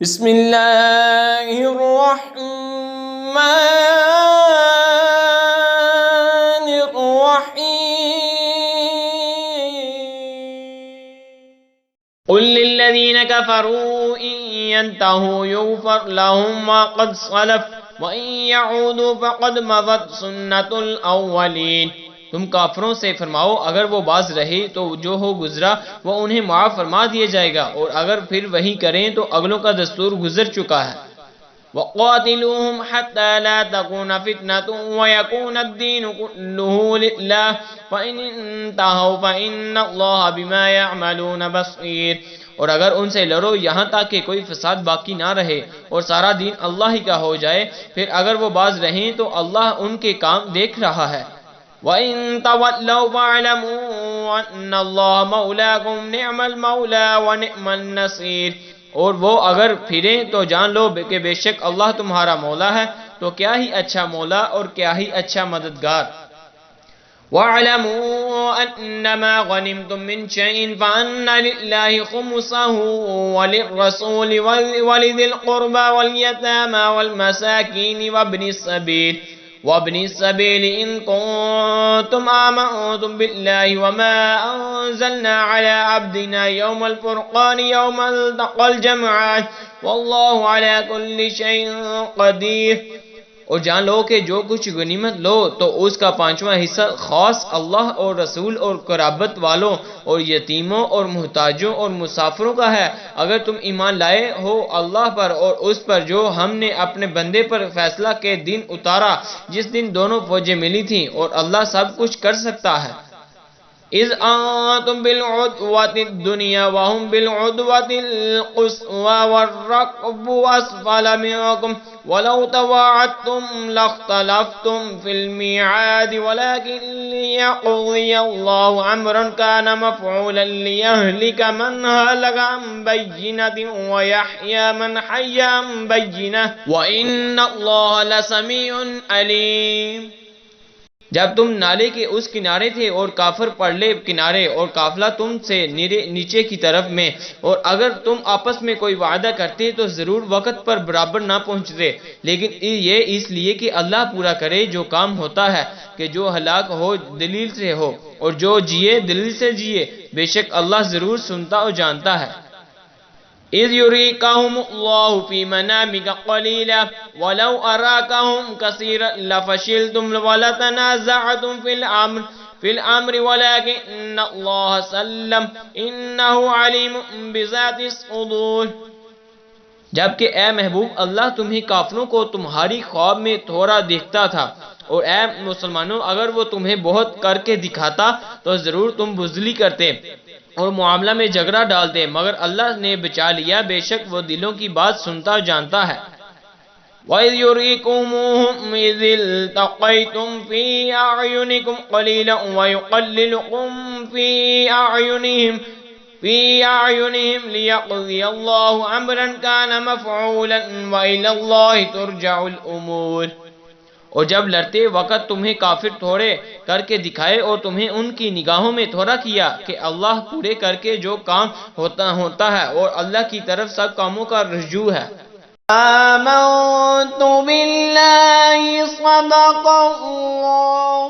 بسم اللہ الرحمن الرحیم قل للذین کفروا ان ينتهوا یغفر لهم ما قد صلف وان يعودوا فقد مضت سنت الاولین۔ تم کافروں سے فرماؤ اگر وہ باز رہے تو جو ہو گزرا وہ انہیں معاف فرما دیا جائے گا، اور اگر پھر وہی کریں تو اگلوں کا دستور گزر چکا ہے۔ وَقَاتِلُوهُمْ حَتَّى لَا تَكُونَ فِتْنَةٌ وَيَكُونَ الدِّينُ كُلُّهُ لِلَّهِ فَإِنِ انْتَهَوْا فَإِنَّ اللَّهَ بِمَا يَعْمَلُونَ بَصِيرٌ۔ اور اگر ان سے لڑو یہاں تک کہ کوئی فساد باقی نہ رہے اور سارا دین اللہ ہی کا ہو جائے، پھر اگر وہ باز رہیں تو اللہ ان کے کام دیکھ رہا ہے۔ وَإِن تَوَلَّوْا فَاعْلَمُوا أَنَّ اللَّهَ مَوْلَاكُمْ نِعْمَ الْمَوْلَى وَنِعْمَ النَّصِيرُ۔ اور وہ اگر پھریں تو جان لو کہ بے شک اللہ تمہارا مولا ہے، تو کیا ہی اچھا مولا اور کیا ہی اچھا مددگار۔ وَاعْلَمُوا أَنَّمَا غَنِمْتُم مِّن شَيْءٍ فَأَنَّ لِلَّهِ خُمُسَهُ وَلِلرَّسُولِ وَلِذِي الْقُرْبَى وَالْيَتَامَى وَالْمَسَاكِينِ وَابْنِ السَّبِيلِ إِن كُنتُمْ آمَنتُم بِاللَّهِ وَمَا أَنزَلْنَا عَلَىٰ عَبْدِنَا يَوْمَ الْفُرْقَانِ يَوْمَ الْتَقَى الْجَمْعَانِ وَاللَّهُ عَلَىٰ كُلِّ شَيْءٍ قَدِيرٌ۔ اور جان لو کہ جو کچھ غنیمت لو تو اس کا 5واں حصہ خاص اللہ اور رسول اور قرابت والوں اور یتیموں اور محتاجوں اور مسافروں کا ہے، اگر تم ایمان لائے ہو اللہ پر اور اس پر جو ہم نے اپنے بندے پر فیصلہ کے دن اتارا جس دن دونوں فوجیں ملی تھیں، اور اللہ سب کچھ کر سکتا ہے۔ اذ انتم بالعدوة الدنيا وهم بالعدوة القصوى والركب اسفل منكم ولو تواعدتم لاختلفتم في الميعاد ولكن ليقضي الله امرا كان مفعولا ليهلك من هلك عن بينة ويحيى من حي عن بينة وان الله لسميع عليم۔ جب تم نالے کے اس کنارے تھے اور کافر پرلے کنارے اور قافلہ تم سے نیچے کی طرف میں، اور اگر تم آپس میں کوئی وعدہ کرتے تو ضرور وقت پر برابر نہ پہنچتے، لیکن یہ اس لیے کہ اللہ پورا کرے جو کام ہوتا ہے کہ جو ہلاک ہو دلیل سے ہو اور جو جیے دلیل سے جیے، بے شک اللہ ضرور سنتا اور جانتا ہے۔ اذ يريكهم الله في منامك قليلا ولو أراكهم كثيرا لفشلتم ولتنازعتم في الأمر ولكن الله سلم إنه عليم بذات الصدور۔ جبکہ اے محبوب اللہ تمہیں کافروں کو تمہاری خواب میں تھوڑا دیکھتا تھا، اور اے مسلمانوں اگر وہ تمہیں بہت کر کے دکھاتا تو ضرور تم بزدلی کرتے اور معاملہ میں جھگڑا ڈالتے، مگر اللہ نے بچا لیا، بے شک وہ دلوں کی بات سنتا اور جانتا ہے۔ وَإِذْ يُرِيكُمُوهُمْ إِذِ الْتَقَيْتُمْ فِي أَعْيُنِكُمْ قَلِيلًا وَيُقَلِّلُكُمْ فِي أَعْيُنِهِمْ لِيَقْضِيَ اللَّهُ أَمْرًا كَانَ مَفْعُولًا وَإِلَى اللَّهِ تُرْجَعُ الْأُمُورُ۔ اور جب لڑتے وقت تمہیں کافر تھوڑے کر کے دکھائے اور تمہیں ان کی نگاہوں میں تھوڑا کیا کہ اللہ پورے کر کے جو کام ہوتا ہے، اور اللہ کی طرف سب کاموں کا رجوع ہے۔ آمنت باللہ صدق اللہ